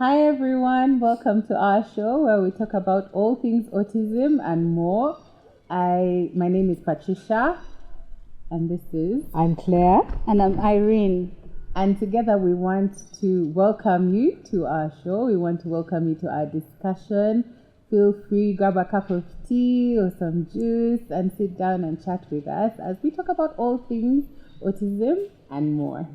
Hi everyone, welcome to our show where we talk about all things autism and more. My name is Patricia and this is... I'm Claire. And I'm Irene. And together we want to welcome you to our show. We want to welcome you to our discussion. Feel free, grab a cup of tea or some juice and sit down and chat with us as we talk about all things autism and more.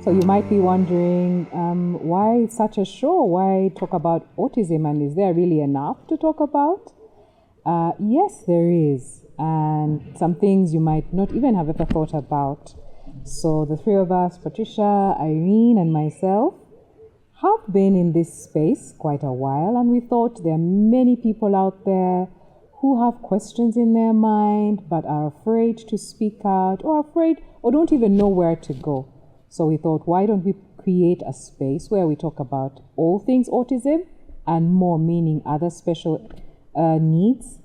So you might be wondering, why such a show? Why talk about autism? And is there really enough to talk about? Yes, there is. And some things you might not even have ever thought about. So the three of us, Patricia, Irene, and myself, have been in this space quite a while. And we thought there are many people out there who have questions in their mind, but are afraid to speak out or don't even know where to go. So we thought, why don't we create a space where we talk about all things autism and more, meaning other special needs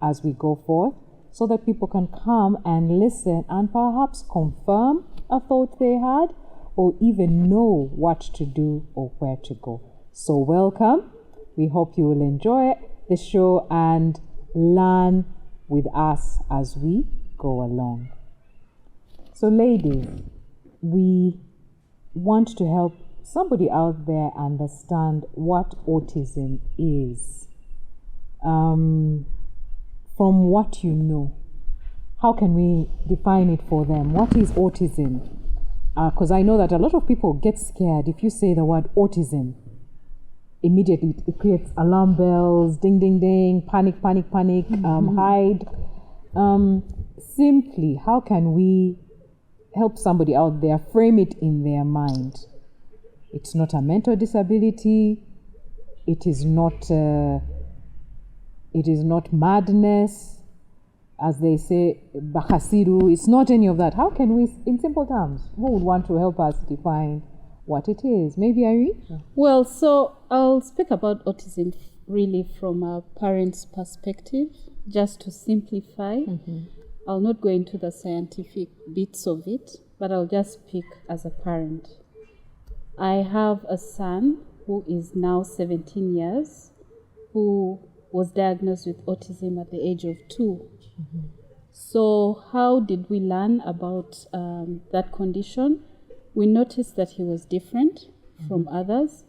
as we go forth, so that people can come and listen and perhaps confirm a thought they had or even know what to do or where to go. So welcome. We hope you will enjoy the show and learn with us as we go along. So ladies, we want to help somebody out there understand what autism is. From what you know, how can we define it for them? What is autism? Because I know that a lot of people get scared if you say the word autism. Immediately it creates alarm bells, ding, ding, ding, panic, hide. Simply, how can we help somebody out there frame it in their mind? It's not a mental disability. It is not madness, as they say, bahasiru. It's not any of that. How can we, in simple terms, who would want to help us define what it is? Maybe Irene? Well, so I'll speak about autism really from a parent's perspective, just to simplify. I'll not go into the scientific bits of it, but I'll just speak as a parent. I have a son who is now 17 years, who was diagnosed with autism at the age of 2. So how did we learn about that condition? We noticed that he was different from others.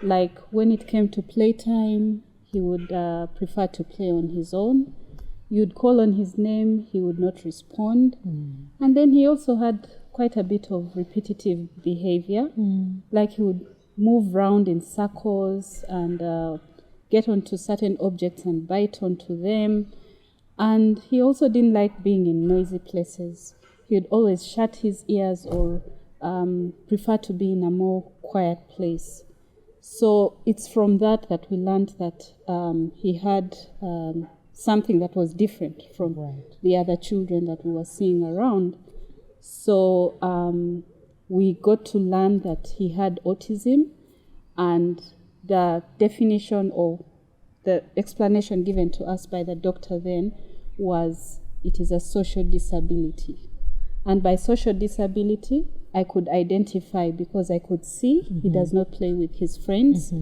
Like when it came to playtime, he would prefer to play on his own. You'd call on his name, he would not respond. And then he also had quite a bit of repetitive behavior. Like he would move around in circles and get onto certain objects and bite onto them. And he also didn't like being in noisy places. He would always shut his ears or prefer to be in a more quiet place. So it's from that we learned that he had something that was different from the other children that we were seeing around. So we got to learn that he had autism, and the definition or the explanation given to us by the doctor then was it is a social disability. And by social disability, I could identify because I could see he does not play with his friends.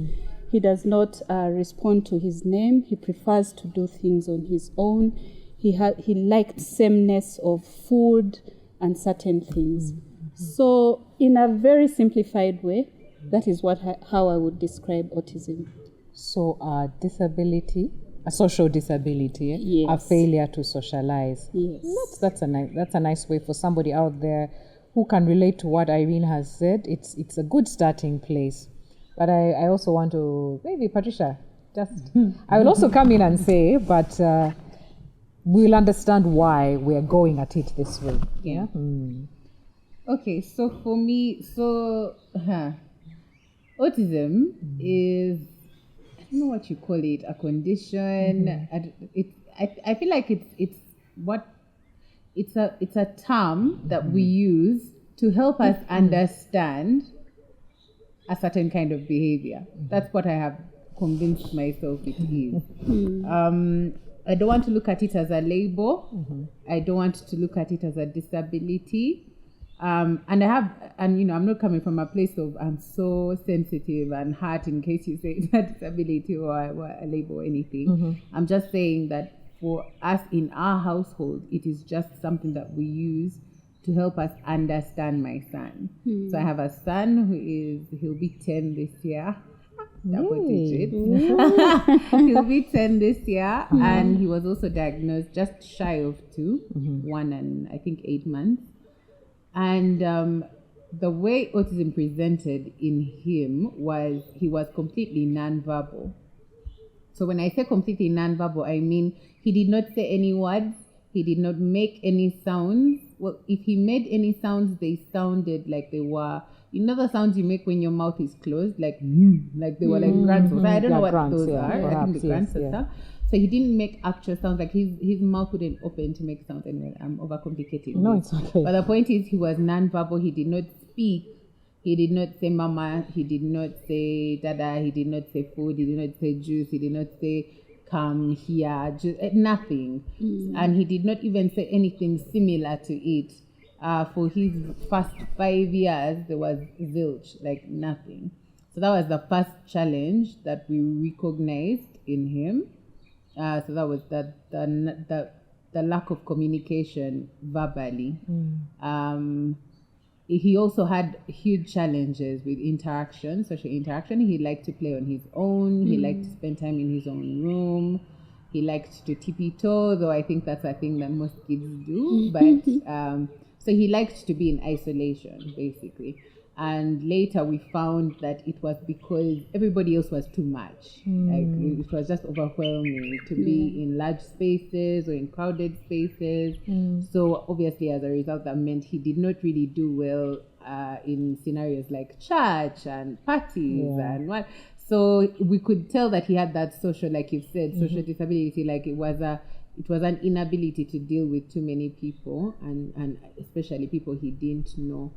He does not respond to his name. He prefers to do things on his own. He liked sameness of food and certain things. So in a very simplified way, that is how I would describe autism. So a disability, a social disability, Yes. a failure to socialize. Yes. That's a nice way for somebody out there who can relate to what Irene has said. It's a good starting place. But I also want to, maybe Patricia, I will also come in and say, but we'll understand why we're going at it this way. Yeah. Okay, so for me, autism is, I don't know what you call it, a condition. I feel like it's a term that we use to help us understand a certain kind of behavior. That's what I have convinced myself it is. I don't want to look at it as a label. I don't want to look at it as a disability. And I'm not coming from a place of I'm so sensitive and hurt in case you say it's a disability or a label or anything. I'm just saying that for us in our household, it is just something that we use to help us understand my son. So I have a son he'll be 10 this year. Double digits. He'll be 10 this year. And he was also diagnosed just shy of 2, 1 and I think 8 months. And the way autism presented in him was he was completely nonverbal. So when I say completely nonverbal, I mean he did not say any words. He did not make any sounds. Well, if he made any sounds, they sounded like they were, the sounds you make when your mouth is closed, like they were like grunts. I don't know what those are. Perhaps, I think the grunts and stuff. So he didn't make actual sounds, like his mouth wouldn't open to make sounds. Anyway, I'm overcomplicating. No, it's okay. But the point is, he was nonverbal. He did not speak. He did not say mama. He did not say dada. He did not say food. He did not say juice. He did not say come here. Nothing. And he did not even say anything similar to it. For his first 5 years, there was zilch, like nothing. So that was the first challenge that we recognized in him. So that was the lack of communication verbally. He also had huge challenges with interaction, social interaction. He liked to play on his own. He liked to spend time in his own room. He liked to tippy-toe, though I think that's a thing that most kids do. But so he liked to be in isolation, basically. And later we found that it was because everybody else was too much. Like it was just overwhelming to be in large spaces or in crowded spaces. So obviously as a result, that meant he did not really do well in scenarios like church and parties and what. So we could tell that he had that social, like you've said, social disability. Like it was an inability to deal with too many people and especially people he didn't know.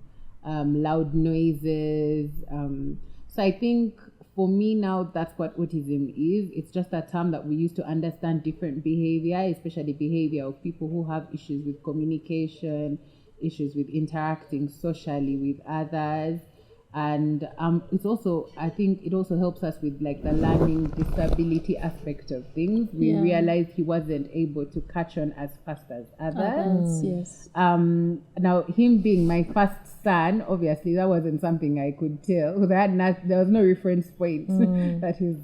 Loud noises. So I think for me now, that's what autism is. It's just a term that we use to understand different behavior, especially behavior of people who have issues with communication, issues with interacting socially with others. And it's also, I think it also helps us with like the learning disability aspect of things. We realized he wasn't able to catch on as fast as others. Yes. Now, him being my first son, obviously that wasn't something I could tell. There was no reference point that he's,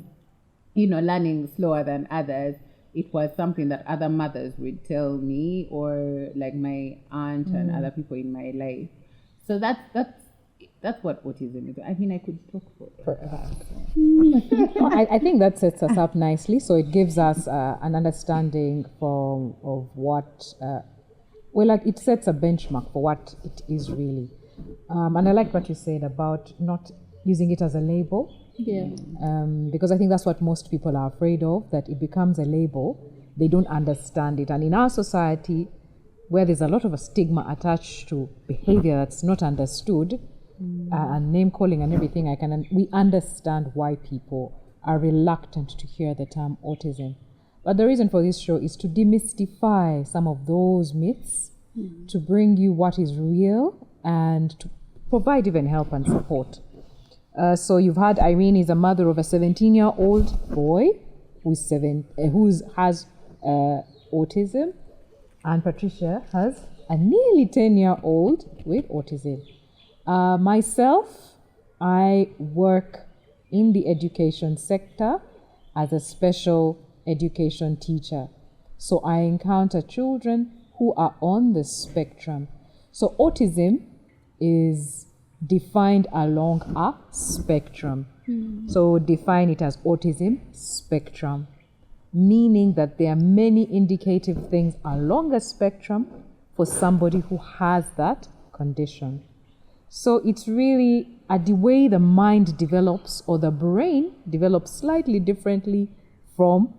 learning slower than others. It was something that other mothers would tell me, or like my aunt and other people in my life. So that's what autism is. I mean, I could talk forever. I think that sets us up nicely. So it gives us an understanding of what, it sets a benchmark for what it is really. And I like what you said about not using it as a label. Yeah. Because I think that's what most people are afraid of, that it becomes a label. They don't understand it. And in our society, where there's a lot of a stigma attached to behavior that's not understood, and name calling and everything, we understand why people are reluctant to hear the term autism. But the reason for this show is to demystify some of those myths, to bring you what is real, and to provide even help and support. So you've had Irene is a mother of a 17-year-old boy who has autism, and Patricia has a nearly 10-year-old with autism. Myself, I work in the education sector as a special education teacher. So I encounter children who are on the spectrum. So autism is defined along a spectrum. So define it as autism spectrum, meaning that there are many indicative things along a spectrum for somebody who has that condition. So it's really the way the mind develops, or the brain develops slightly differently from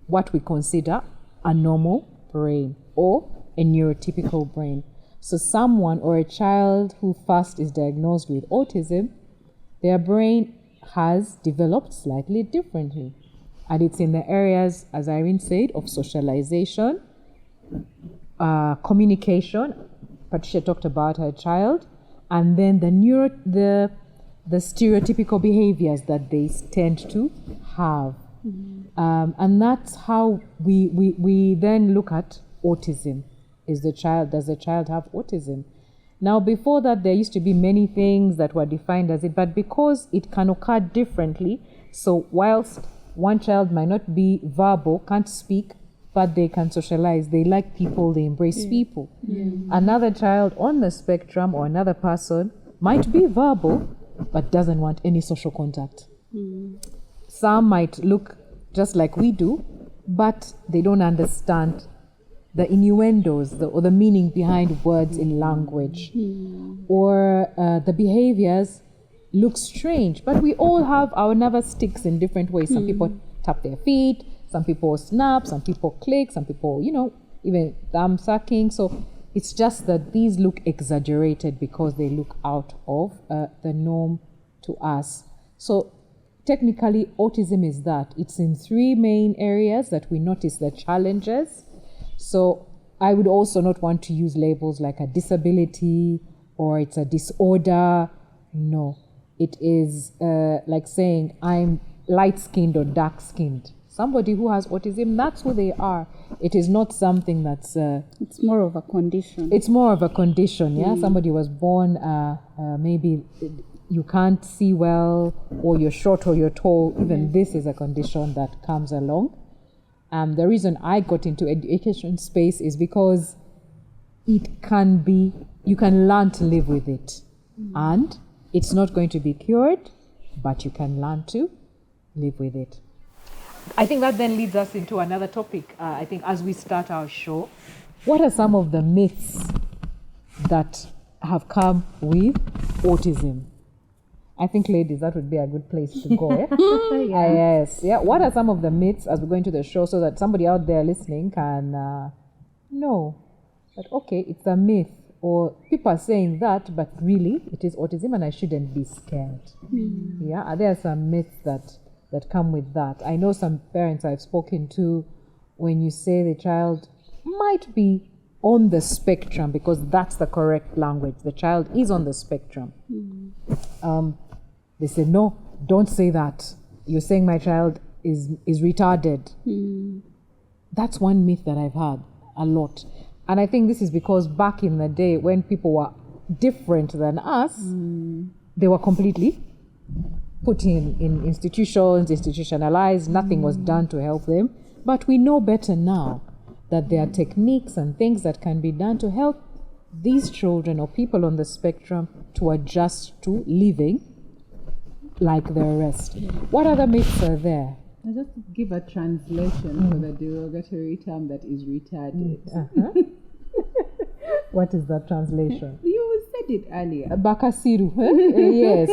what we consider a normal brain or a neurotypical brain. So someone or a child who first is diagnosed with autism, their brain has developed slightly differently. And it's in the areas, as Irene said, of socialization, communication. Patricia talked about her child, and then the stereotypical behaviors that they tend to have. And that's how we then look at autism. Does the child have autism? Now, before that, there used to be many things that were defined as it, but because it can occur differently, so whilst one child might not be verbal, can't speak, but they can socialize, they like people, they embrace people. Another child on the spectrum or another person might be verbal, but doesn't want any social contact. Some might look just like we do, but they don't understand the innuendos or the meaning behind words in language. Or the behaviors look strange, but we all have our nervous sticks in different ways. Some people tap their feet, some people snap, some people click, some people, even thumb sucking. So it's just that these look exaggerated because they look out of the norm to us. So technically, autism is that. It's in three main areas that we notice the challenges. So I would also not want to use labels like a disability or it's a disorder. No, it is like saying I'm light-skinned or dark-skinned. Somebody who has autism, that's who they are. It is not something that's... it's more of a condition. It's more of a condition, yeah? Somebody was born, maybe you can't see well, or you're short or you're tall. Even this is a condition that comes along. The reason I got into education space is because it can be, you can learn to live with it. And it's not going to be cured, but you can learn to live with it. I think that then leads us into another topic. I think as we start our show, what are some of the myths that have come with autism? I think, ladies, that would be a good place to go. Yes. Yeah. What are some of the myths as we go into the show so that somebody out there listening can know that, okay, it's a myth, or people are saying that, but really it is autism and I shouldn't be scared. Yeah. Are there some myths that come with that? I know some parents I've spoken to, when you say the child might be on the spectrum, because that's the correct language, the child is on the spectrum. They say, no, don't say that. You're saying my child is retarded. That's one myth that I've heard a lot. And I think this is because back in the day when people were different than us, they were completely put in institutions, institutionalized. Nothing was done to help them. But we know better now that there are techniques and things that can be done to help these children or people on the spectrum to adjust to living like the rest. What other myths are there? I'll just give a translation for the derogatory term that is retarded. What is that translation? You said it earlier. Bakasiru. Yes.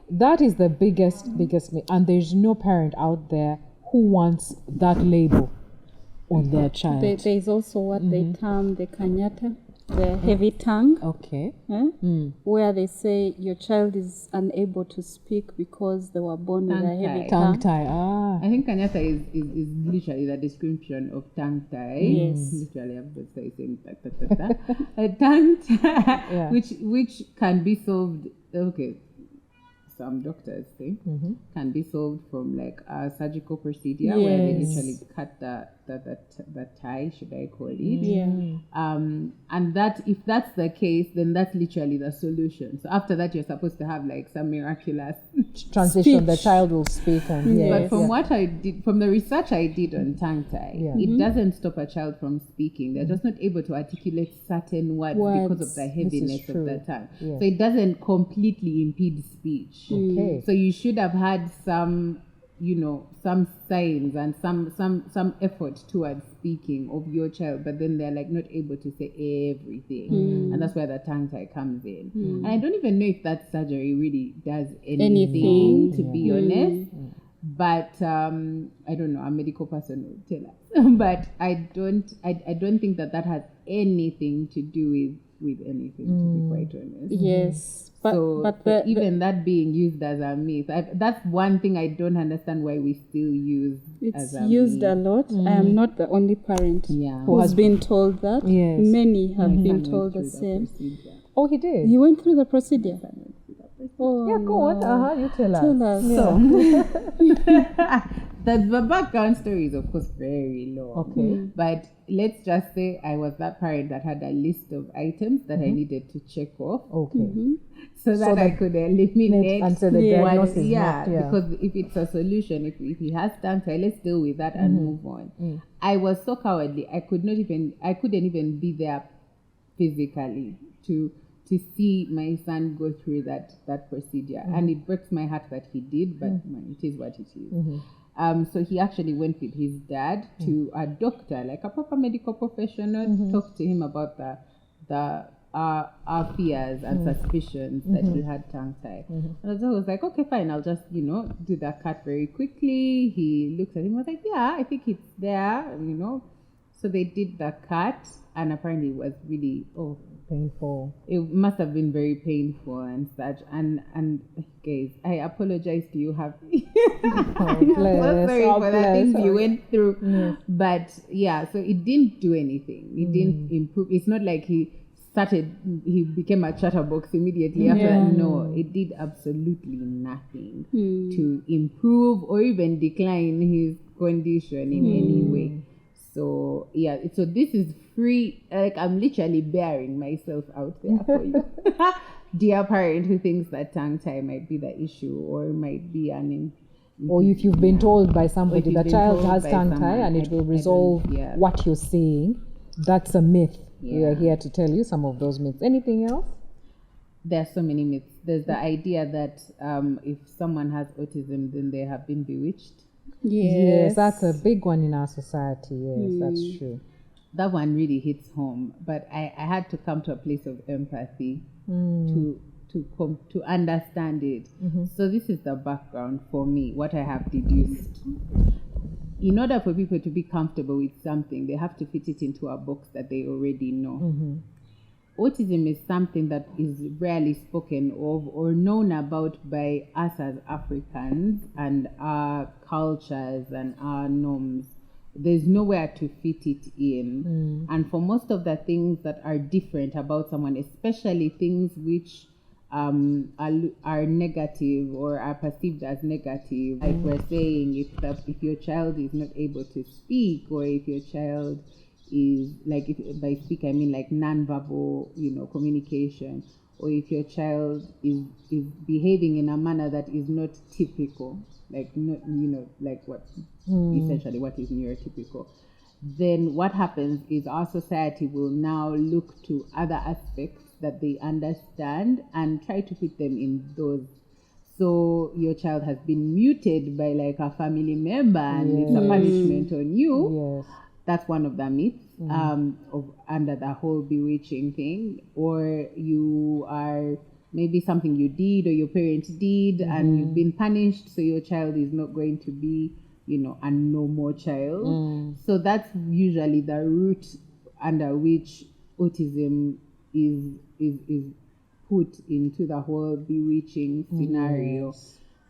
That is the biggest myth. And there's no parent out there who wants that label on their child. There's also what they term the kanyata, the heavy tongue. Okay. Where they say your child is unable to speak because they were born with a heavy tongue. Tongue tie. I think kanyata is literally the description of tongue tie. Yes. Literally, I'm just saying a tongue tie, which can be solved. Okay. Some doctors say can be solved from like a surgical procedure where they literally cut the tie, should I call it? And that, if that's the case, then that's literally the solution. So after that, you're supposed to have like some miraculous transition. Speech. The child will speak. But from what I did, from the research I did on tongue tie, it doesn't stop a child from speaking. They're just not able to articulate certain words because of the heaviness of the tongue. So it doesn't completely impede speech. Okay. So you should have had some, some signs and some effort towards speaking of your child, but then they're like not able to say everything. And that's where the tongue tie comes in. And I don't even know if that surgery really does anything. To be honest. But I don't know, a medical person will tell us. But I don't think that has anything to do with with anything, to be quite honest. Yes, So but even that being used as a myth, that's one thing I don't understand why we still use it's as a used myth. a lot. I am not the only parent who has been told that. Yes. Many have been Went told the through same. procedure. Oh, he did? He went through the procedure. Oh, Yeah, go on. You tell us. tell us. The background story is of course very long. Okay. But let's just say I was that parent that had a list of items that I needed to check off. Okay. So that I could eliminate and so the diagnosis is not, because if it's a solution, if he has tongue tie, let's deal with that and move on. I was so cowardly. I couldn't even be there physically to see my son go through that procedure. And it breaks my heart that he did, but man, it is what it is. So he actually went with his dad to a doctor, like a proper medical professional, talked to him about our fears and suspicions that he had tongue tie. And I was like, okay, fine, I'll just, do that cut very quickly. He looked at him, was like, yeah, I think it's there, So they did the cut, and apparently it was really painful. It must have been very painful and such. And guys, I apologize to you. I'm so sorry for the things you went through. Yes. But yeah, so it didn't do anything. It didn't improve. It's not like he became a chatterbox immediately after that. No, it did absolutely nothing to improve or even decline his condition in any way. So so this is free. Like, I'm literally bearing myself out there for you, dear parent who thinks that tongue tie might be the issue or might be or if you've been told by somebody the child has tongue tie and it will resolve what you're seeing, that's a myth. We are here to tell you some of those myths. Anything else? There are so many myths. There's the idea that if someone has autism, then they have been bewitched. Yes, that's a big one in our society. Yes, that's true. That one really hits home. But I had to come to a place of empathy to understand it. So this is the background for me, what I have deduced. In order for people to be comfortable with something, they have to fit it into a box that they already know. Autism is something that is rarely spoken of or known about by us as Africans and our cultures and our norms. There's nowhere to fit it in. And for most of the things that are different about someone, especially things which are negative or are perceived as negative, like we're saying, if your child is not able to speak, or if your child is, like, if by speak I mean like non-verbal communication, or if your child is behaving in a manner that is not typical, like not like what essentially what is neurotypical, then what happens is our society will now look to other aspects that they understand and try to put them in those. So your child has been muted by like a family member and it's a punishment on you. That's one of the myths of under the whole bewitching thing. Or you are maybe something you did or your parents did and you've been punished, so your child is not going to be a normal child. So that's usually the root under which autism is put into the whole bewitching scenario.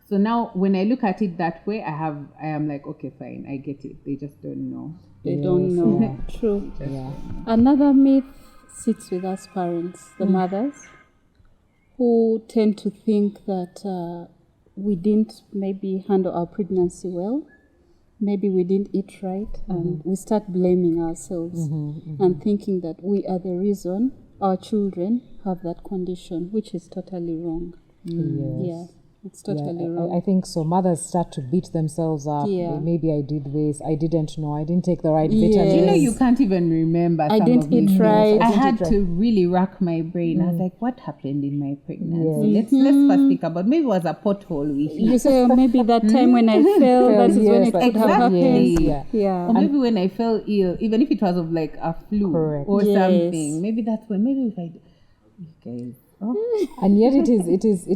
So now when I look at it that way, I am like, okay, fine, I get it. They just don't know. They don't know. True. Another myth sits with us parents, the mothers, who tend to think that we didn't maybe handle our pregnancy well. Maybe we didn't eat right, and we start blaming ourselves and thinking that we are the reason our children have that condition, which is totally wrong. Yeah, it's totally wrong. I think so. Mothers start to beat themselves up. Maybe I did this. I didn't know. I didn't take the right vitamins. You can't even remember. I didn't eat right. I had to really rack my brain. I was like, what happened in my pregnancy? Let's first think about, maybe it was a pothole we hit. You say, maybe that time when I fell, that is when it could have happened. Or maybe when I fell ill, even if it was of like a flu or something. Maybe that's when, maybe if I... And yet it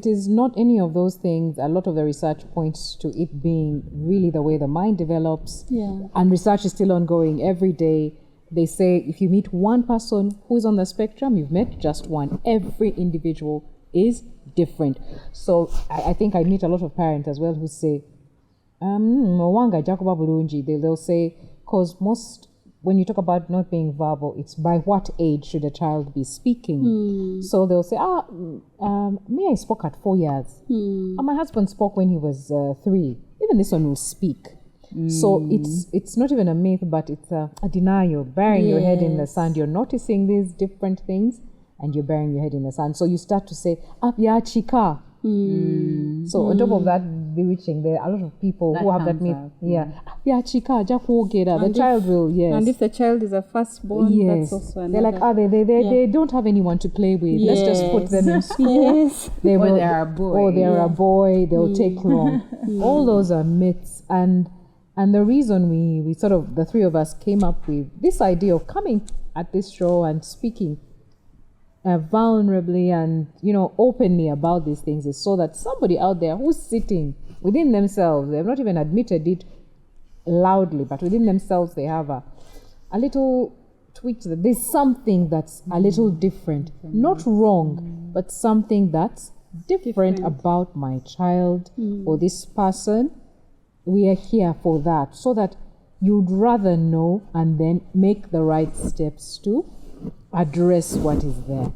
is not any of those things. A lot of the research points to it being really the way the mind develops, and research is still ongoing every day, they say if you meet one person who is on the spectrum, you've met just one. Every individual is different. So I think I meet a lot of parents as well who say, they'll say, because when you talk about not being verbal, it's by what age should a child be speaking? So they'll say, me, I spoke at 4 years. And my husband spoke when he was 3. Even this one will speak. So it's not even a myth, but it's a denial, burying your head in the sand. You're noticing these different things and you're burying your head in the sand. So you start to say, apya chika. So on top of that bewitching, there are a lot of people who have that myth. Apya chika, the child will, And if the child is a firstborn, that's also another. They're like, they don't have anyone to play with. Let's just put them in school. Or they're a boy. Or they're a boy, they'll take long. All those are myths. And the reason we sort of, the three of us came up with this idea of coming at this show and speaking vulnerably and, openly about these things is so that somebody out there who's sitting within themselves, they've not even admitted it loudly, but within themselves they have a little twitch that there's something that's a little different, not wrong, but something that's different about my child or this person. We are here for that, so that you'd rather know and then make the right steps to address what is there.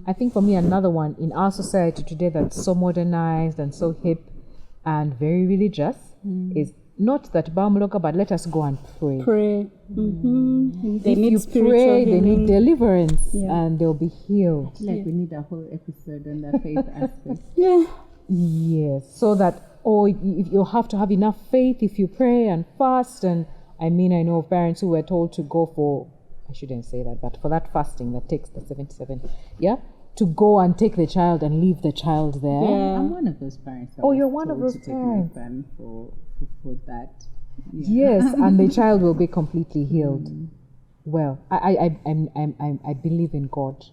I think for me, another one in our society today that's so modernized and so hip and very religious is not that Baumuloka, but let us go and pray. They need spiritual healing. They need deliverance and they'll be healed. We need a whole episode on the faith aspect. Yes, so that you have to have enough faith if you pray and fast. And I know of parents who were told to go for, I shouldn't say that, but for that fasting that takes the 77, to go and take the child and leave the child there. I'm one of those parents. You're one of those parents. Take my son for that. Yes, and the child will be completely healed. Well, I believe in God,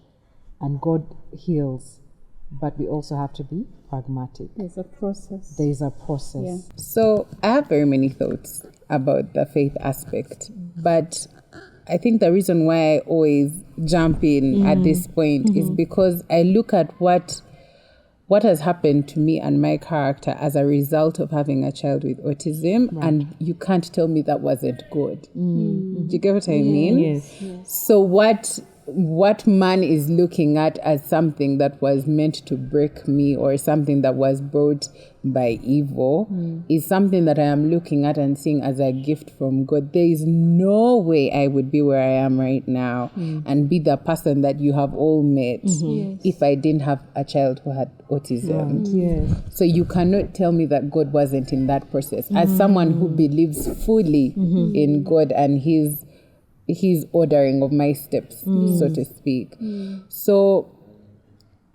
and God heals, but we also have to be pragmatic. There's a process. So I have very many thoughts about the faith aspect, but I think the reason why I always jump in at this point is because I look at what has happened to me and my character as a result of having a child with autism, and you can't tell me that wasn't good. Do you get what I mean? Yes. So what man is looking at as something that was meant to break me or something that was brought by evil is something that I am looking at and seeing as a gift from God. There is no way I would be where I am right now and be the person that you have all met if I didn't have a child who had autism. So you cannot tell me that God wasn't in that process. As someone who believes fully in God and his ordering of my steps, so to speak. So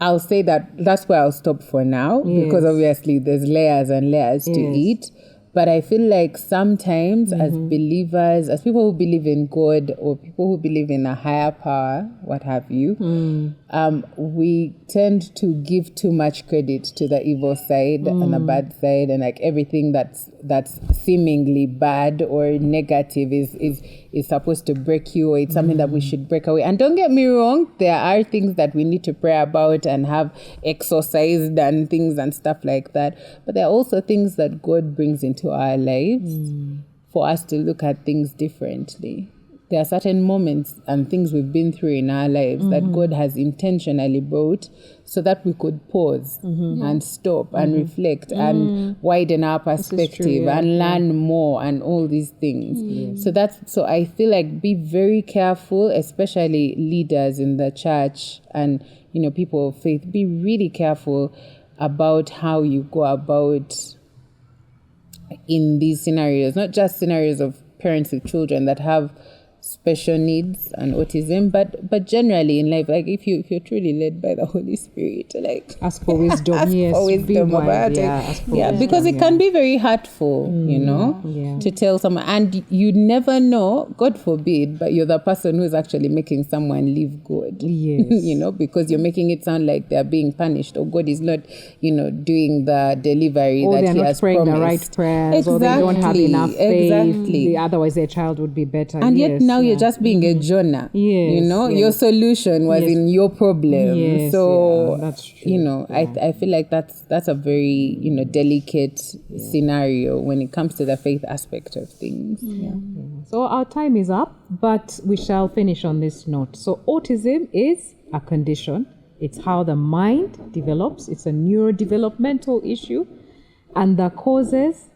I'll say that's where I'll stop for now, because obviously there's layers and layers to eat. But I feel like sometimes as believers, as people who believe in God or people who believe in a higher power, what have you, we tend to give too much credit to the evil side and the bad side, and like everything that's seemingly bad or negative is supposed to break you, or it's something that we should break away. And don't get me wrong, there are things that we need to pray about and have exorcised and things and stuff like that. But there are also things that God brings into our lives for us to look at things differently. There are certain moments and things we've been through in our lives that God has intentionally brought so that we could pause and stop and reflect and widen our perspective and learn more and all these things. So I feel like be very careful, especially leaders in the church and people of faith. Be really careful about how you go about in these scenarios, not just scenarios of parents with children that have special needs and autism, but generally in life, like if you're truly led by the Holy Spirit, like ask for wisdom. Ask for wisdom about it. Because it can be very hurtful, to tell someone, and you never know, God forbid, but you're the person who's actually making someone live good. Because you're making it sound like they're being punished, or God is not, doing the delivery or that He has promised. Or they're not praying the right prayers, or they don't have enough faith. Otherwise their child would be better. And yet now you're just being a Jonah. Yes, your solution was in your problem. Yes, so that's true. I feel like that's a very delicate scenario when it comes to the faith aspect of things. So our time is up, but we shall finish on this note. So autism is a condition. It's how the mind develops. It's a neurodevelopmental issue, and the causes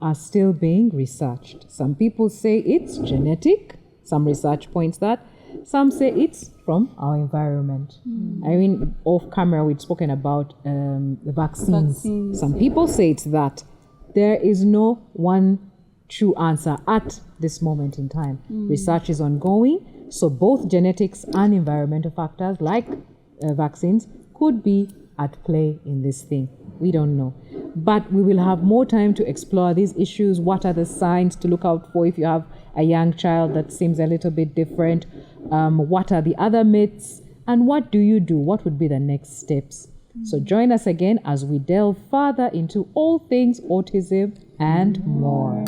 are still being researched. Some people say it's genetic. Some research points that. Some say it's from our environment. I mean, off camera, we'd spoken about the vaccines. Some people say it's that. There is no one true answer at this moment in time. Research is ongoing. So both genetics and environmental factors like vaccines could be at play in this thing. We don't know. But we will have more time to explore these issues. What are the signs to look out for if you have a young child that seems a little bit different? What are the other myths? And what do you do? What would be the next steps? So join us again as we delve further into all things autism and more.